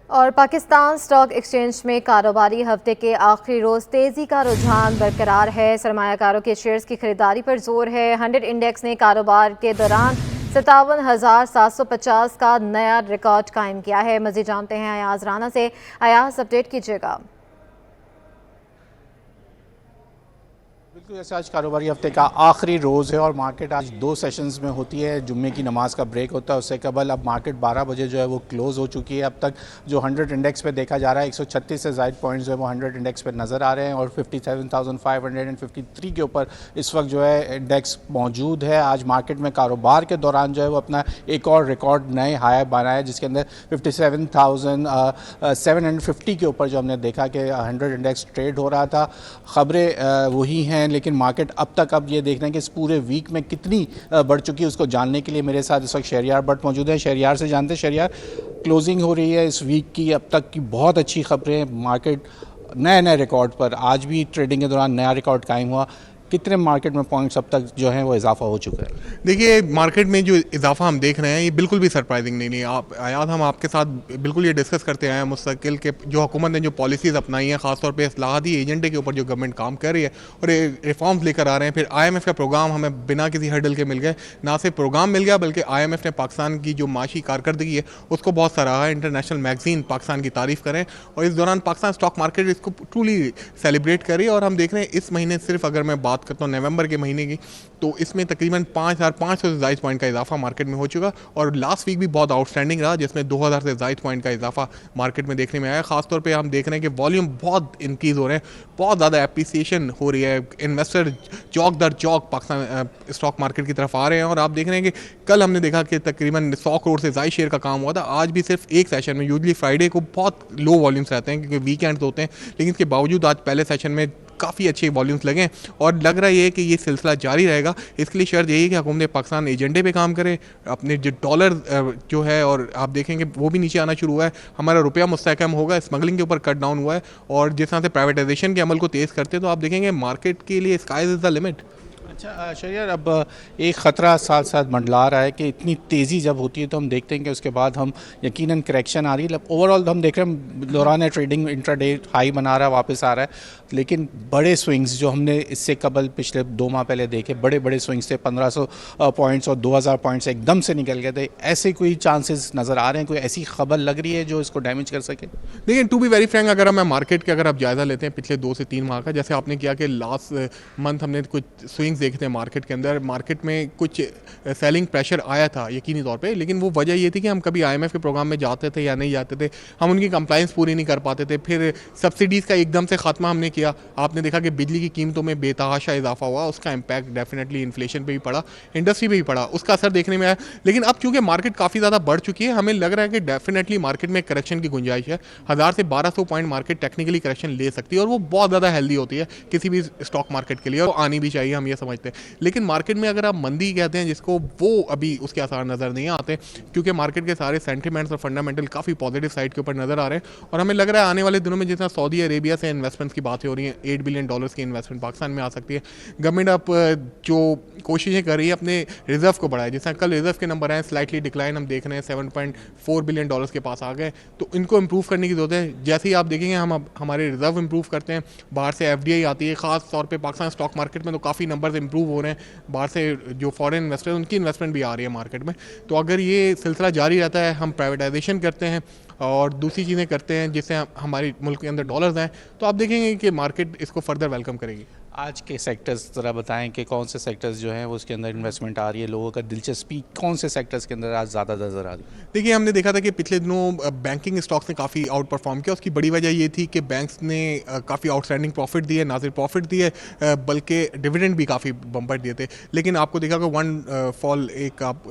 और Pakistan stock exchange में कारोबारी हफ्ते के आखिरी रोज तेजी का रुझान बरकरार है। सरमायाकारों के शेयर्स की खरीदारी पर जोर है। 100 इंडेक्स ने कारोबार के दौरान 57,750 का नया रिकॉर्ड कायम किया है। मजीद जानते हैं अयाज राना से। अयाज, अपडेट कीजिएगा। बिल्कुल, जैसे आज कारोबारी हफ्ते का आखिरी रोज़ है और मार्केट आज 2 सेशंस में होती है। जुम्मे की नमाज का ब्रेक होता है, उससे कबल अब मार्केट 12 बजे जो है वो क्लोज़ हो चुकी है। अब तक जो 100 इंडेक्स पे देखा जा रहा है 136 से ज़ायद पॉइंट्स जो है वो 100 इंडेक्स पे नज़र आ रहे हैं और 57,553 के ऊपर इस वक्त जो है इंडेक्स मौजूद है। आज मार्केट में कारोबार के दौरान जो है वो अपना एक और रिकॉर्ड नए हाई बनाया, जिसके अंदर 57,750 के ऊपर जो हमने देखा कि 100 इंडेक्स ट्रेड हो रहा था। ख़बरें वही हैं, लेकिन मार्केट अब ये देखना है कि इस पूरे वीक में कितनी बढ़ चुकी है, उसको जानने के लिए मेरे साथ इस वक्त शहरियार भट्ट मौजूद है। शहरियार से जानते हैं, शहरियार, क्लोजिंग हो रही है इस वीक की, अब तक की बहुत अच्छी खबरें, मार्केट नए नए रिकॉर्ड पर, आज भी ट्रेडिंग के दौरान नया रिकॉर्ड कायम हुआ। कितने मार्केट में पॉइंट्स अब तक जो है वो इजाफा हो चुका है? देखिए, मार्केट में जो इजाफा हम देख रहे हैं ये बिल्कुल भी सरप्राइजिंग नहीं आप आयात, हम आपके साथ बिल्कुल ये डिस्कस करते आए हैं मुस्तकिल के जो हुकूमत ने जो पॉलिसीज़ अपनाई हैं, खासतौर पे इस्लाहाती एजेंडे के ऊपर जो गवर्नमेंट काम कर रही है और ये रिफॉर्म्स लेकर आ रहे हैं। फिर IMF का प्रोग्राम हमें बिना किसी हर्डल के मिल गए, ना सिर्फ प्रोग्राम मिल गया बल्कि IMF ने पाकिस्तान की जो माशी कारकर्दगी है उसको बहुत सराहा है। इंटरनेशनल मैगजीन पाकिस्तान की तारीफ़ करें और इस दौरान पाकिस्तान स्टॉक मार्केट इसको ट्रूली सेलिब्रेट करी। और हम देख रहे हैं इस महीने, सिर्फ अगर मैं बात करता हूँ नवंबर के महीने की, तो इसमें तकरीबन 5,500 से ज़ायद पॉइंट का इजाफा मार्केट में हो चुका और लास्ट वीक भी बहुत आउटस्टैंडिंग रहा, जिसमें 2,000 से ज़ायद पॉइंट का इजाफा मार्केट में देखने में आया। खासतौर पे हम देख रहे हैं कि वॉल्यूम बहुत इंक्रीज़ हो रहे हैं, बहुत ज़्यादा एप्रिसिएशन हो रही है। इन्वेस्टर चौक दर चौक पाकिस्तान स्टॉक मार्केट की तरफ आ रहे हैं और आप देख रहे हैं कि कल हमने देखा कि तकरीबन 100 करोड़ से ज़ायद शेयर का काम हुआ था। आज भी सिर्फ एक सेशन में, यूजली फ्राइडे को बहुत लो वॉल्यूम्स रहते हैं क्योंकि वीकेंड्स होते हैं, लेकिन इसके बावजूद आज पहले सेशन में काफ़ी अच्छे वॉल्यूम्स लगे और लग रहा है कि ये सिलसिला जारी रहेगा। इसके लिए शर्त यही है कि हुकूमत पाकिस्तान एजेंडे पे काम करे, अपने जो डॉलर जो है, और आप देखेंगे वो भी नीचे आना शुरू हुआ है। हमारा रुपया मुस्तहकम होगा, स्मगलिंग के ऊपर कट डाउन हुआ है और जिस तरह से प्राइवेटाइजेशन के अमल को तेज़ करते हैं तो आप देखेंगे मार्केट के लिए स्काई इज़ द लिमिट। अच्छा शहरियार, अब एक ख़तरा साथ साथ मंडला रहा है कि इतनी तेज़ी जब होती है तो हम देखते हैं कि उसके बाद हम यकीनन करेक्शन आ रही है। ओवरऑल हम देख रहे हैं दौरान ट्रेडिंग इंट्राडे हाई बना रहा है, वापस आ रहा है, लेकिन बड़े स्विंग्स जो हमने इससे कबल पिछले 2 माह पहले देखे, बड़े बड़े स्विंग्स थे, 1500 पॉइंट्स और 2000 पॉइंट्स एकदम से निकल गए थे। ऐसे कोई चांसेस नज़र आ रहे हैं, कोई ऐसी खबर लग रही है जो इसको डैमेज कर सके? देखिए, टू बी वेरी फ्रैंक, अगर मैं मार्केट के अगर आप जायज़ा लेते हैं पिछले 2 से 3 माह का, जैसे आपने किया कि लास्ट मंथ हमने कुछ स्विंग्स देखे थे मार्केट के अंदर, मार्केट में कुछ सेलिंग प्रेशर आया था यकीनी तौर पे, लेकिन वो वजह ये थी कि हम कभी IMF के प्रोग्राम में जाते थे या नहीं जाते थे, हम उनकी कंप्लाइंस पूरी नहीं कर पाते थे। फिर सब्सिडीज़ का एकदम से खात्मा हमने किया, आपने देखा कि बिजली की कीमतों में बेतहाशा इजाफा हुआ, उसका इम्पैक्ट डेफिनेटली इन्फ्लेशन पे भी पड़ा, इंडस्ट्री पे भी पड़ा, उसका असर देखने में आया। लेकिन अब चूंकि मार्केट काफ़ी ज़्यादा बढ़ चुकी है, हमें लग रहा है कि डेफिनेटली मार्केट में करेक्शन की गुंजाइश है। 1000 से 1200 पॉइंट मार्केट टेक्निकली करेक्शन ले सकती है और वो बहुत ज़्यादा हेल्दी होती है किसी भी स्टॉक मार्केट के लिए और आनी भी चाहिए, हम ये समझते हैं। लेकिन मार्केट में अगर आप मंदी कहते हैं जिसको, वो अभी उसके आसार नज़र नहीं आते क्योंकि मार्केट के सारे सेंटिमेंट्स और फंडामेंटल काफ़ी पॉजिटिव साइड के ऊपर नज़र आ रहे हैं और हमें लग रहा है आने वाले दिनों में जितना सऊदी अरेबिया से इन्वेस्टमेंट्स की बातें हो रही हैं, $8 बिलियन की इन्वेस्टमेंट पाकिस्तान में आ सकती है। गवर्नमेंट अब जो कोशिशें कर रही है अपने रिजर्व को बढ़ाए, जैसा कल रिजर्व के नंबर आए स्लाइटली डिक्लाइन, हम देख रहे हैं $7.4 बिलियन के पास आ गए, तो इनको इंप्रूव करने की जरूरत है। जैसे ही आप देखेंगे हम अब हमारे रिजर्व इंप्रूव करते हैं, बाहर से FDI आती है, खास तौर पे पाकिस्तान स्टॉक मार्केट में तो काफ़ी नंबर्स इंप्रूव हो रहे हैं, बाहर से जो फॉरेन इन्वेस्टर उनकी इन्वेस्टमेंट भी आ रही है मार्केट में। तो अगर ये सिलसिला जारी रहता है, हम प्राइवेटाइजेशन करते हैं और दूसरी चीज़ें करते हैं जिससे हमारे मुल्क के अंदर डॉलर्स आएँ, तो आप देखेंगे कि मार्केट इसको फर्दर वेलकम करेगी। आज के सेक्टर्स ज़रा बताएं कि कौन से सेक्टर्स जो हैं वो उसके अंदर इन्वेस्टमेंट आ रही है, लोगों का दिलचस्पी कौन से सेक्टर्स के अंदर आज ज़्यादा नज़र आ रही है? देखिए, हमने देखा था कि पिछले दिनों बैंकिंग स्टॉक्स ने काफ़ी आउट परफॉर्म किया। उसकी बड़ी वजह ये थी कि बैंक्स ने काफ़ी आउटस्टैंडिंग प्रॉफिट दिए, ना सिर्फ प्रॉफिट दिए बल्कि डिविडेंड भी काफ़ी बम्पर दिए थे। लेकिन आपको देखा कि वन फॉल एक आप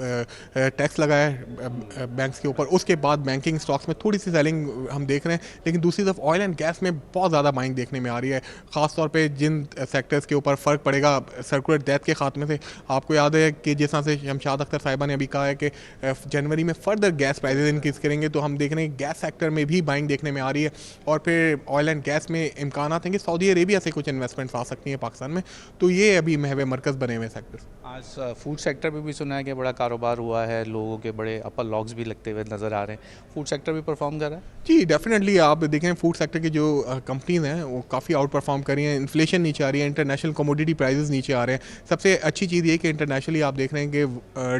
टैक्स लगाया बैंक्स के ऊपर, उसके बाद बैंकिंग स्टॉक्स में थोड़ी सी सेलिंग हम देख रहे हैं। लेकिन दूसरी तरफ ऑयल एंड गैस में बहुत ज़्यादा बाइंग देखने में आ रही है, ख़ासतौर पर जिन सेक्टर्स के ऊपर फ़र्क पड़ेगा सर्कुलर डेथ के खात्मे से। आपको याद है कि जिस तरह से शमशाद अख्तर साहिबा ने अभी कहा है कि जनवरी में फर्दर गैस प्राइजेज इंक्रीज़ करेंगे, तो हम देख रहे हैं गैस सेक्टर में भी बाइंग देखने में आ रही है। और फिर ऑयल एंड गैस में इम्कान हैं कि सऊदी अरेबिया से कुछ इन्वेस्टमेंट्स आ सकती हैं पाकिस्तान में, तो ये अभी महव मरकज़ बने हुए सेक्टर्स। आज फूड सेक्टर में भी सुना है कि बड़ा कारोबार हुआ है, लोगों के बड़े अपर लॉक्स भी लगते हुए नज़र आ रहे हैं। फूड सेक्टर भी परफॉर्म कर रहा है? जी डेफिनेटली, आप देखें फूड सेक्टर की जो कंपनीज हैं वो काफ़ी आउट परफॉर्म कर रही हैं। इन्फ्लेशन नीचे आ रही है, इंटरनेशनल कमोडिटी प्राइसेस नीचे आ रहे हैं। सबसे अच्छी चीज़ ये कि इंटरनेशनली आप देख रहे हैं कि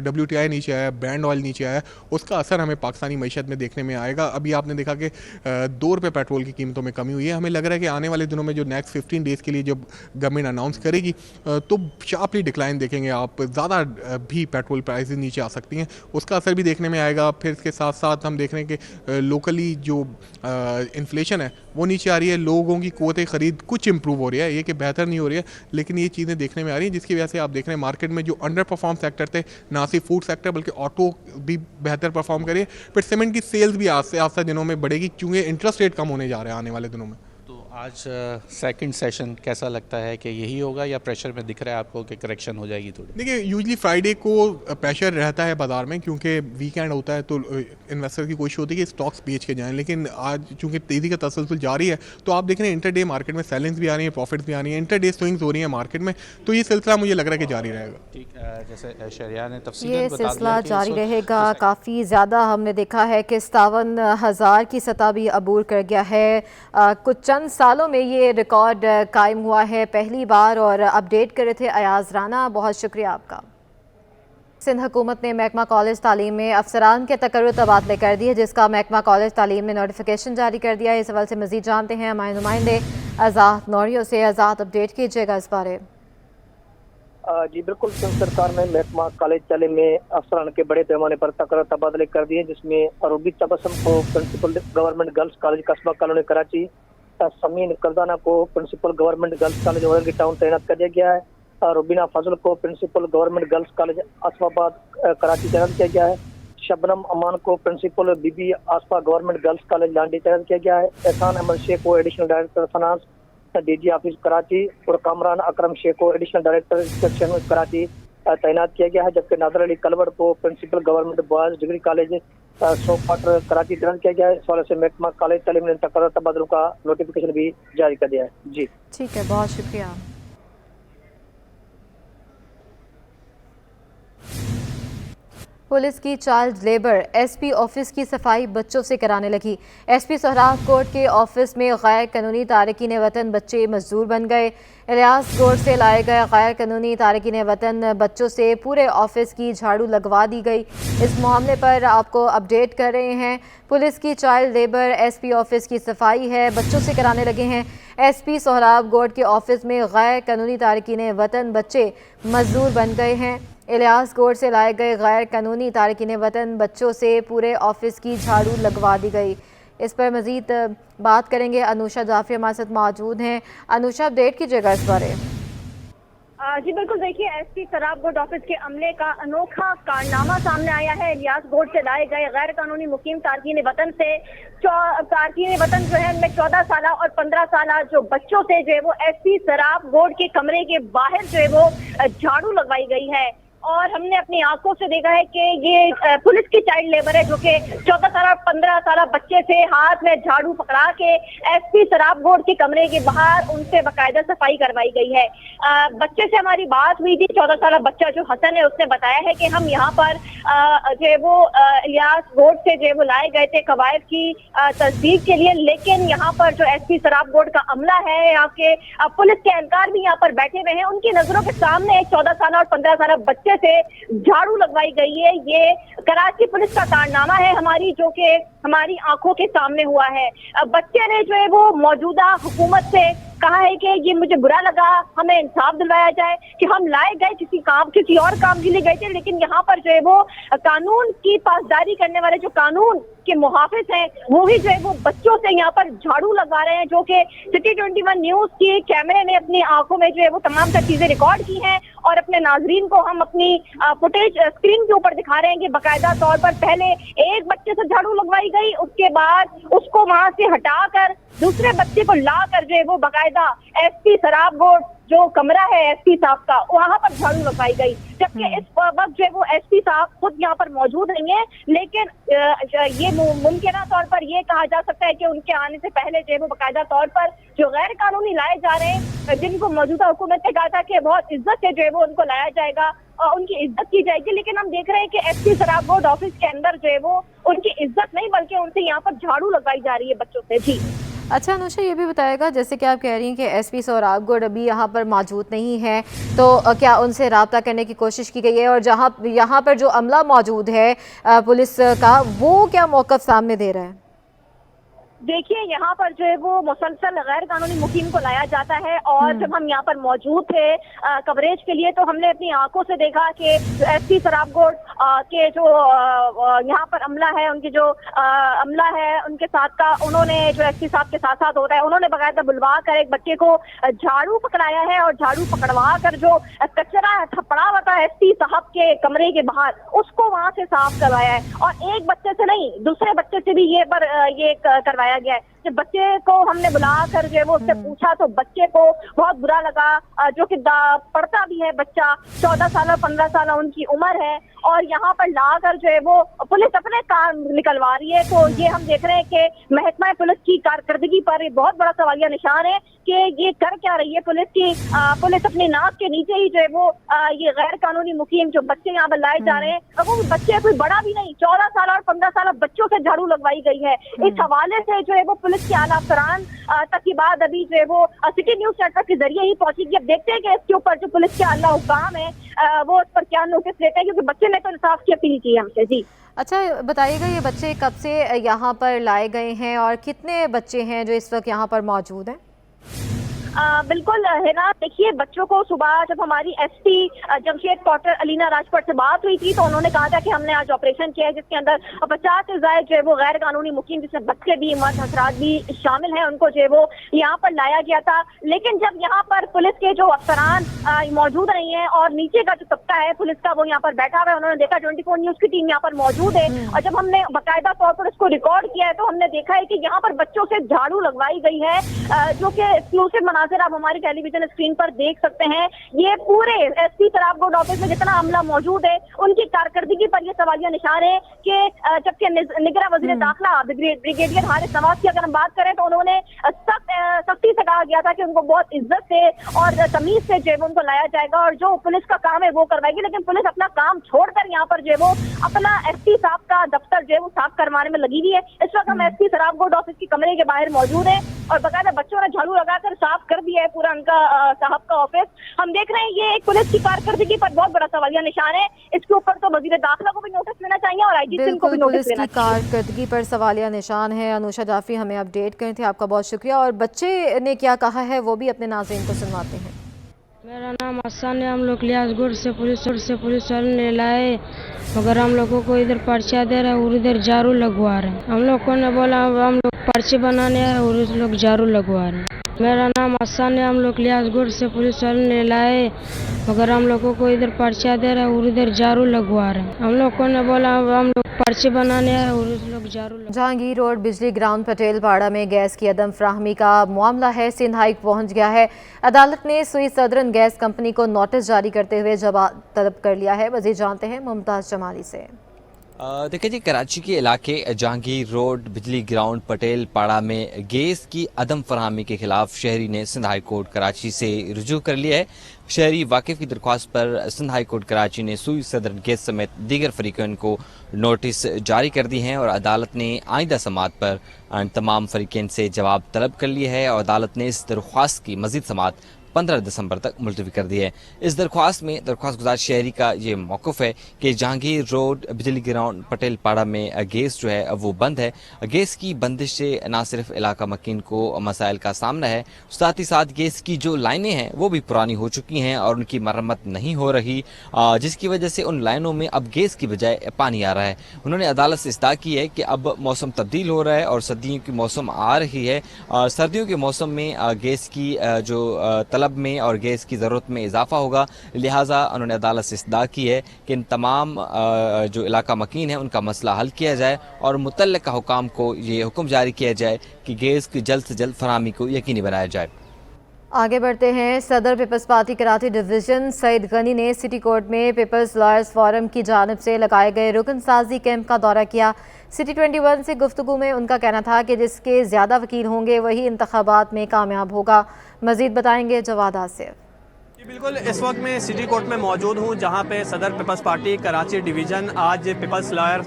WTI नीचे आया, ब्रांड ऑयल नीचे आया, उसका असर हमें पाकिस्तानी मईशत में देखने में आएगा। अभी आपने देखा कि 2 रुपये पेट्रोल की कीमतों में कमी हुई है। हमें लग रहा है कि आने वाले दिनों में जो नेक्स्ट 15 डेज़ के लिए जब गवर्नमेंट अनाउंस करेगी तो शार्पली डिक्लाइन देखेंगे आप, ज़्यादा भी पेट्रोल प्राइसेस नीचे आ सकती हैं, उसका असर भी देखने में आएगा। फिर इसके साथ साथ हम देख रहे हैं कि लोकली जो इन्फ्लेशन है वो नीचे आ रही है, लोगों की क़ुव्वत ख़रीद कुछ इंप्रूव हो रही है, ये कि बेहतर नहीं हो रही है, लेकिन ये चीज़ें देखने में आ रही हैं, जिसकी वजह से आप देख रहे हैं मार्केट में जो अंडर परफॉर्म सेक्टर थे, ना सिर्फ फूड सेक्टर बल्कि ऑटो भी बेहतर परफॉर्म करिए। फिर सीमेंट की सेल्स भी आस्ते आस्ते दिनों में बढ़ेगी, क्योंकि इंटरेस्ट रेट कम होने जा रहे हैं आने वाले दिनों में। तो आज सेकंड सेशन कैसा लगता है कि यही होगा या प्रेशर में दिख रहा है आपको कि करेक्शन हो जाएगी थोड़ी? देखिए यूजली फ्राइडे को प्रेशर रहता है बाज़ार में, क्योंकि वीकेंड होता है, तो इन्वेस्टर की कोशिश होती है कि स्टॉक्स बेच के जाएं, लेकिन आज चूंकि तेज़ी का तसलसल जारी है, तो आप देख रहे हैं इंटरडे मार्केट में सेलिंग्स भी आ रही हैं, प्रॉफिट्स भी आ रही हैं, इंटरडे स्विंग्स हो रही हैं मार्केट में, तो ये सिलसिला मुझे लग रहा है कि जारी रहेगा। ठीक, जैसे शरिया ने तफसील ये बता दिया सिलसिला कि जारी इस वक्त रहेगा। काफ़ी ज़्यादा हमने देखा है कि 57,000 की सतह भी अबूर कर गया है। कुछ चंद सालों में ये रिकॉर्ड कायम हुआ है पहली बार, और अपडेट कर रहे थे अयाज राना, बहुत शुक्रिया आपका। सिंध हुकूमत ने महकमा कॉलेज तालीम में अफसरान के तकर्रुर तबादले कर दिए, जिसका महकमा कॉलेज तालीम ने नोटिफिकेशन जारी कर दिया है। इस हवाले से मज़ीद जानते हैं हमारे नुमाइंदे आज़ाद नौरियो से। आज़ाद, अपडेट कीजिएगा इस बारे। जी बिल्कुल, सिंध सरकार ने महकमा कॉलेज तालीम में अफसरान के बड़े पैमाने पर तकर्रुर तबादले कर दिए, जिसमें अरूबी तबस्सुम को principal government girls college Qasba colony Karachi, Sameen Kardana को principal government girls college Orangi town तैनात कर दिया गया है। रुबीना फजल को principal government girls college Asifabad Karachi तैनात किया गया है। शबनम अमान को principal Bibi Asifa government girls college Landhi तैनात किया गया है। एहसान अहमद शेख को additional director finance DG office Karachi, और कामरान अकरम शेख को एडिशनल डायरेक्टर इंस्पेक्शन कराची तैनात किया गया है। जबकि नादर अली कलवड़ को principal government boys degree college सोपाटर कराची तैनात किया गया है। इस वाले से महकमा कॉलेज तालीम ने तकर्रुर तबादलों का नोटिफिकेशन भी जारी कर दिया है। जी ठीक है, बहुत शुक्रिया। पुलिस की चाइल्ड लेबर SP ऑफिस की सफाई बच्चों से कराने लगी। SP सोहराब कोर्ट के ऑफिस में गैर कानूनी तारकीन वतन बच्चे मजदूर बन गए। इलियास कोर्ट से लाए गए गैर कानूनी तारकीन वतन बच्चों से पूरे ऑफिस की झाड़ू लगवा दी गई। इस मामले पर आपको अपडेट कर रहे हैं। पुलिस की चाइल्ड लेबर SP ऑफिस की सफाई है, बच्चों से कराने लगे हैं। SP सोहराब कोर्ट के ऑफिस में गैर कानूनी तारकीन वतन बच्चे मजदूर बन गए हैं। इलियास कोर्ट से लाए गए गैर कानूनी तारकीन वतन बच्चों से पूरे ऑफिस की झाड़ू लगवा दी गई। इस पर मजीद बात करेंगे। अनुषा जाफरी हमारे साथ मौजूद हैं। अनुषा, अपडेट कीजिएगा इस बारे। जी बिल्कुल, देखिए SP सोहराब कोर्ट ऑफिस के अमले का अनोखा कारनामा सामने आया है। इलियास कोर्ट से लाए गए गैर कानूनी मुकीम तारकीन वतन से तारकीन वतन जो है उनमें 14 साल और 15 साल जो बच्चों से जो है वो SP सोहराब कोर्ट के कमरे के बाहर जो है वो झाड़ू लगवाई गई है। और हमने अपनी आंखों से देखा है कि ये पुलिस की चाइल्ड लेबर है, जो कि 14 साल और 15 साल बच्चे से हाथ में झाड़ू पकड़ा के SP सोहराब कोर्ट के कमरे के बाहर उनसे बाकायदा सफाई करवाई गई है। बच्चे से हमारी बात हुई थी, 14 साल बच्चा जो हसन है, उसने बताया है कि हम यहाँ पर जो है वो इलियास कोर्ट से जो है वो लाए गए थे कवायद की तस्दीक के लिए, लेकिन यहाँ पर जो SP सोहराब कोर्ट का अमला है, यहाँ के पुलिस के एहलकार भी यहाँ पर बैठे हुए हैं, उनकी नजरों के सामने एक 14 साल और 15 साल बच्चे से झाड़ू लगवाई गई है। ये कराची पुलिस का कारनामा है हमारी, जो कि हमारी आंखों के सामने हुआ है। बच्चे ने जो है वो मौजूदा हुकूमत से कहा है कि ये मुझे बुरा लगा, हमें इंसाफ दिलवाया जाए कि हम लाए गए किसी और काम के लिए गए थे, लेकिन यहाँ पर जो है वो कानून की पासदारी करने वाले जो कानून के मुहाफिज हैं वो ही जो है वो बच्चों से यहाँ पर झाड़ू लगवा रहे हैं, जो कि सिटी 21 न्यूज की कैमरे ने अपनी आंखों में जो है वो तमाम सारी चीजें रिकॉर्ड की हैं और अपने नाजरीन को हम अपनी फुटेज स्क्रीन के ऊपर दिखा रहे हैं कि बाकायदा तौर पर पहले एक बच्चे से झाड़ू लगवाई गई, उसके बाद उसको वहां से हटाकर दूसरे बच्चे को लाकर जो है वो बाकायदा SP सोहराब कोर्ट जो कमरा है एसपी साहब का, वहां पर झाड़ू लगाई गई, जबकि इस वक्त जो है वो एसपी साहब खुद यहाँ पर मौजूद नहीं है। लेकिन ये मुमकिन तौर पर ये कहा जा सकता है कि उनके आने से पहले जो है वो बाकायदा तौर पर जो गैर कानूनी लाए जा रहे हैं, जिनको मौजूदा हुकूमत ने कहा था कि बहुत इज्जत से जो है वो उनको लाया जाएगा और उनकी इज्जत की जाएगी, लेकिन हम देख रहे हैं कि एसपी शराब बोर्ड ऑफिस के अंदर जो है वो उनकी इज्जत नहीं बल्कि उनसे यहाँ पर झाड़ू लगाई जा रही है बच्चों से। जी अच्छा अनुषा, ये भी बताएगा जैसे कि आप कह रही हैं कि एसपी सोहराब गोड अभी यहाँ पर मौजूद नहीं है, तो क्या उनसे रब्ता करने की कोशिश की गई है? और जहाँ यहाँ पर जो अमला मौजूद है पुलिस का, वो क्या मौक़िफ़ सामने दे रहा है? देखिए, यहाँ पर जो है वो मुसलसल गैर कानूनी मुकीम को लाया जाता है और जब हम यहाँ पर मौजूद थे कवरेज के लिए, तो हमने अपनी आंखों से देखा कि एसपी शराबगोड के जो यहाँ पर अमला है, उनकी जो अमला है उनके साथ का, उन्होंने जो एसपी साहब के साथ साथ होता है, उन्होंने बाकायदा बुलवा कर एक बच्चे को झाड़ू पकड़ाया है और झाड़ू पकड़वा कर जो कचरा पड़ा हुआ था एसपी साहब के कमरे के बाहर, उसको वहां से साफ करवाया है। और एक बच्चे से नहीं, दूसरे बच्चे से भी ये करवाया गया है। जब बच्चे को हमने बुलाकर जो है वो उससे पूछा तो बच्चे को बहुत बुरा लगा, जो कि पढ़ता भी है बच्चा, 14 साल 15 साल उनकी उम्र है, और यहाँ पर लाकर जो है वो पुलिस अपने काम निकलवा रही है। तो ये हम देख रहे हैं कि महकमा पुलिस की कारकर्दगी पर बहुत बड़ा सवालिया निशान है कि ये कर क्या रही है पुलिस की। पुलिस अपनी नाक के नीचे ही जो है वो ये गैर कानूनी मुकीम जो बच्चे यहाँ पर लाए जा रहे हैं, अब वो बच्चे कोई बड़ा भी नहीं, 14 साल और 15 साल बच्चों से झाड़ू लगवाई गई है। इस हवाले से जो है वो पुलिस के आला अफसरान तक की बात अभी जो है वो सिटी न्यूज नेटवर्क के जरिए ही पहुंचेगी। अब देखते हैं कि इसके ऊपर जो पुलिस के आला हुकाम है वो इस पर क्या नोटिस लेते हैं, क्योंकि बच्चे ने तो इंसाफ की अपील की है हमसे। जी अच्छा बताइएगा, ये बच्चे कब से यहाँ पर लाए गए हैं और कितने बच्चे हैं जो इस वक्त यहाँ पर मौजूद हैं? बिल्कुल है ना। देखिए, बच्चों को सुबह जब हमारी एसपी जमशेद कौटर अलीना राजपट से बात हुई थी तो उन्होंने कहा था कि हमने आज ऑपरेशन किया है जिसके अंदर 50 से ज्यादा जो है वो गैर कानूनी मुकीम, जिसमें बच्चे भी, मर्द हजरात भी शामिल हैं, उनको जो है वो यहाँ पर लाया गया था। लेकिन जब यहाँ पर पुलिस के जो अफसरान मौजूद नहीं है और नीचे का जो तबका है पुलिस का वो यहाँ पर बैठा हुआ है, उन्होंने देखा 24 न्यूज की टीम यहाँ पर मौजूद है, और जब हमने बाकायदा तौर पर उसको रिकॉर्ड किया है तो हमने देखा है कि यहाँ पर बच्चों से झाड़ू लगवाई गई है, जो कि एक्सक्लूसिव मनाजिर आप हमारी टेलीविजन स्क्रीन पर देख सकते हैं। ये पूरे एसपी शराबगोड ऑफिस में जितना अमला मौजूद है उनकी कारकर्दगी पर यह सवालिया निशान है कि जबकि निगरान वजीर दाखिला ब्रिगेडियर हारिस नवाज की अगर हम बात करें तो उन्होंने सख्ती से कहा गया था कि उनको बहुत इज्जत से और तमीज से जो है उनको लाया जाएगा और जो पुलिस का काम है वो करवाएगी। लेकिन पुलिस अपना काम छोड़कर यहाँ पर जो है वो अपना एसपी साहब का दफ्तर जो है वो साफ करवाने में लगी हुई है। इस वक्त हम एसपी शराबगोड ऑफिस के कमरे के बाहर मौजूद है और बाकायदा बच्चों ने झाड़ू लगाकर साफ कर दिया है पूरा उनका साहब का ऑफिस। हम देख रहे हैं ये एक पुलिस की कारकर्दगी पर बहुत बड़ा सवालिया निशान है। इसके ऊपर तो वजीर दाखिला को भी नोटिस लेना चाहिए और आईजी सिंह को भी नोटिस लेना चाहिए। पुलिस की कारकर्दगी पर सवालिया निशान है। अनुषा जाफरी हमें अपडेट करें थे, आपका बहुत शुक्रिया। और बच्चे ने क्या कहा है वो भी अपने नाज़रीन को सुनवाते हैं। मेरा नाम हसन है। हम लोग लियासगढ़ से पुलिस वाले ले लाए, मगर हम लोगों को इधर पर्चा दे रहे हैं और इधर झाड़ू लगवा रहे हैं। हम लोग को ने बोला हम लोग पर्चे बनाने हैं और उस लोग झाड़ू लगवा रहे हैं। मेरा नाम हसन है। हम लोग लियासगढ़ से पुलिस वाले ले लाए, मगर हम लोगों को इधर पर्चा दे रहे हैं और इधर झाड़ू लगवा रहे हैं। हम लोग को ने बोला हम लोग पर्चे बनाने हैं और उस लोग झाड़ू। जहांगीर रोड बिजली ग्राउंड पटेल पाड़ा में गैस की अदम फ्राहमी का मामला है। सिंध हाई पहुंच गया है। अदालत ने सुई सदरन गैस कंपनी को नोटिस जारी करते हुए जवाब तलब कर लिया है। मज़ीद जानते हैं मुमताज़ जमाली से। देखिए जी, कराची के इलाके जहांगीर रोड बिजली ग्राउंड पटेल पाड़ा में गैस की अदम फरहमी के खिलाफ शहरी ने सिंध हाई कोर्ट कराची से रुजू कर लिया है। शहरी वाकिफ की दरख्वास्त पर सिंध हाई कोर्ट कराची ने सुई सदर गैस समेत दीगर फरीकैन को नोटिस जारी कर दी हैं और अदालत ने आइंदा समात पर तमाम फरीकैन से जवाब तलब कर लिया है और अदालत ने इस दरख्वास्त की मजीद समात 15 दिसंबर तक मुलतवी कर दी है। इस दरख्वास्त में दरख्वास्त गुजार शहरी का ये मौक़िफ़ है कि जहांगीर रोड बिजली ग्राउंड पटेल पाड़ा में गैस जो है वो बंद है। गैस की बंदिश से न सिर्फ इलाका मकीन को मसाइल का सामना है, साथ ही साथ गैस की जो लाइनें हैं वो भी पुरानी हो चुकी हैं और उनकी मरम्मत नहीं हो रही, जिसकी वजह से उन लाइनों में अब गैस की बजाय पानी आ रहा है। उन्होंने अदालत से इस्तदा की है कि अब मौसम तब्दील हो रहा है और सर्दियों की मौसम आ रही है। सर्दियों के मौसम में गैस की जो तलब में और गैस की ज़रूरत में इजाफा होगा, लिहाजा उन्होंने अदालत से इस्तदा की है कि इन तमाम जो इलाका मकीन है उनका मसला हल किया जाए और मुतल्लिका हुकाम को ये हुक्म जारी किया जाए कि गैस की जल्द से जल्द फराहमी को यकीनी बनाया जाए। आगे बढ़ते हैं। सदर peoples party Karachi division Saeed Ghani ने सिटी कोर्ट में पीपल्स लॉयर्स फोरम की जानिब से लगाए गए रुकन साजी कैंप का दौरा किया। सिटी 21 से गुफ्तगू में उनका कहना था कि जिसके ज़्यादा वकील होंगे वही इंतखाबात में कामयाब होगा। मज़ीद बताएंगे जवाद आसिफ। जी बिल्कुल, इस वक्त मैं सिटी कोर्ट में मौजूद हूँ जहाँ पे सदर पीपल्स पार्टी कराची डिवीज़न आज पीपल्स लॉयर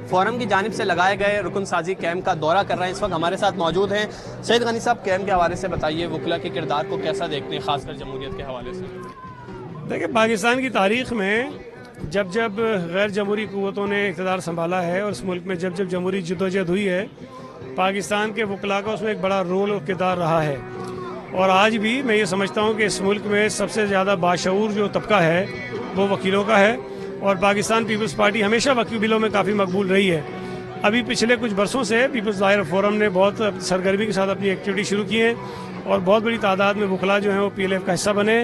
फोरम की जानिब से लगाए गए रुकन साजी कैंप का दौरा कर रहे हैं। इस वक्त हमारे साथ मौजूद हैं सईद गनी साहब। कैंप के हवाले से बताइए, वकला के किरदार को कैसा देखते हैं, खासकर जमहूरियत के हवाले से? देखिए, पाकिस्तान की तारीख़ में जब जब गैर जमहूरी क़ुव्वतों ने इक़्तिदार संभाला है और इस मुल्क में जब जब जमहूरी जद्दोजहद हुई है, पाकिस्तान के वकला का उसमें एक बड़ा रोल और किरदार रहा है। और आज भी मैं ये समझता हूँ कि इस मुल्क में सबसे ज़्यादा बाशऊर जो तबका है वो वकीलों का है, और पाकिस्तान पीपल्स पार्टी हमेशा वकीलों में काफ़ी मकबूल रही है। अभी पिछले कुछ बरसों से पीपल्स लॉयर फोरम ने बहुत सरगर्मी के साथ अपनी एक्टिविटी शुरू की है और बहुत बड़ी तादाद में वकला जो हैं वो PLF का हिस्सा बने।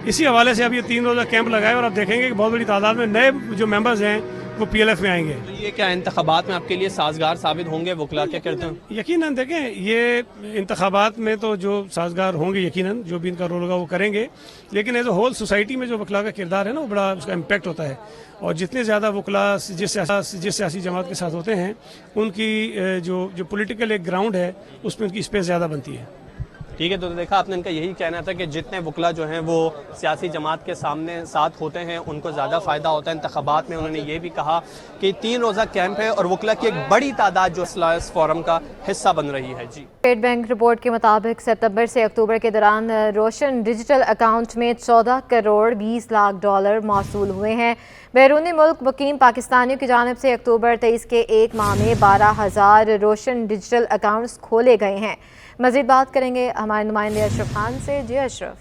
इसी हवाले से अब ये 3 रोज़ा कैंप लगाए और आप देखेंगे कि बहुत बड़ी तादाद में नए जो मेंबर्स हैं वो PLF में आएंगे। तो ये क्या इंतखाबात में आपके लिए साजगार साबित होंगे वकला? क्या कहते हैं? यकीनन देखें, ये इंतखाबात में तो जो साजगार होंगे यकीनन जो भी इनका रोल होगा वो करेंगे, लेकिन एज ए होल सोसाइटी में जो वकला का किरदार है ना वो बड़ा उसका इम्पैक्ट होता है। और जितने ज़्यादा वकला जिस सियासी जमात के साथ होते हैं उनकी जो पॉलिटिकल एक ग्राउंड है उसमें उनकी स्पेस ज़्यादा बनती है। ठीक है, तो देखा आपने, इनका यही कहना था कि जितने वकला जो हैं वो सियासी जमात के साथ होते हैं उनको ज़्यादा फ़ायदा होता है इंतखाबात में। उन्होंने ये भी कहा कि 3 रोज़ा कैंप है और वकला की एक बड़ी तादाद जो लॉयर्स फोरम का हिस्सा बन रही है। जी, स्टेट बैंक रिपोर्ट के मुताबिक सितंबर से अक्टूबर के दौरान रोशन डिजिटल अकाउंट में 14 करोड़ 20 लाख डॉलर मौसूल हुए हैं। बैरूनी मुल्क मुकीम पाकिस्तानियों की जानिब से अक्टूबर 23 के एक माह में 12,000 रोशन डिजिटल अकाउंट्स खोले गए हैं। मज़ीद बात करेंगे हमारे नुमाइंदे अशरफ खान से। जी अशरफ।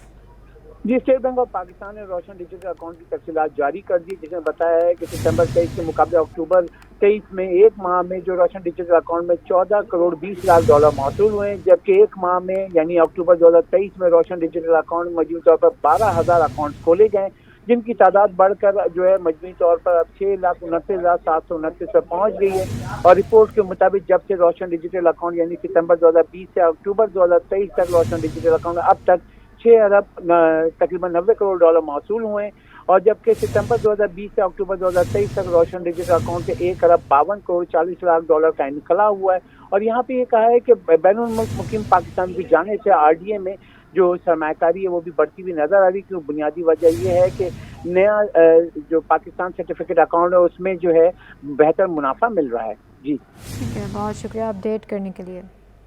जी, स्टेट बैंक ऑफ पाकिस्तान ने रोशन डिजिटल अकाउंट की तफसीलात जारी कर दी, जिसमें बताया है कि सितंबर 23 के मुकाबले अक्टूबर 23 में एक माह में जो रोशन डिजिटल अकाउंट में 14 करोड़ 20 लाख डॉलर मौसूल हुए, जबकि एक माह में यानी अक्टूबर 2023 में रोशन डिजिटल अकाउंट में मजमूई तौर पर 12,000 अकाउंट खोले गए, जिनकी तादाद बढ़कर जो है मजमूई तौर पर अब 6,29,729 पर पहुंच गई है। और रिपोर्ट के मुताबिक जब से रोशन डिजिटल अकाउंट यानी सितंबर 2020 से अक्टूबर 2023 तक रोशन डिजिटल अकाउंट अब तक 6 अरब तकरीबन 90 करोड़ डॉलर मौसूल हुए, और जबकि सितंबर 2020 से अक्टूबर 2023 तक रोशन डिजिटल अकाउंट से 1 अरब 52 करोड़ 40 लाख डॉलर का इनखला हुआ है। और यहाँ पे ये कहा है कि बैनुल मुल्क मुकीम पाकिस्तान की जाने से RDA में जो सरमायाकारी है वो भी बढ़ती हुई नजर आ रही, क्योंकि बुनियादी वजह ये है कि नया जो पाकिस्तान सर्टिफिकेट अकाउंट है उसमें जो है बेहतर मुनाफा मिल रहा है। जी ठीक है, बहुत शुक्रिया अपडेट करने के लिए।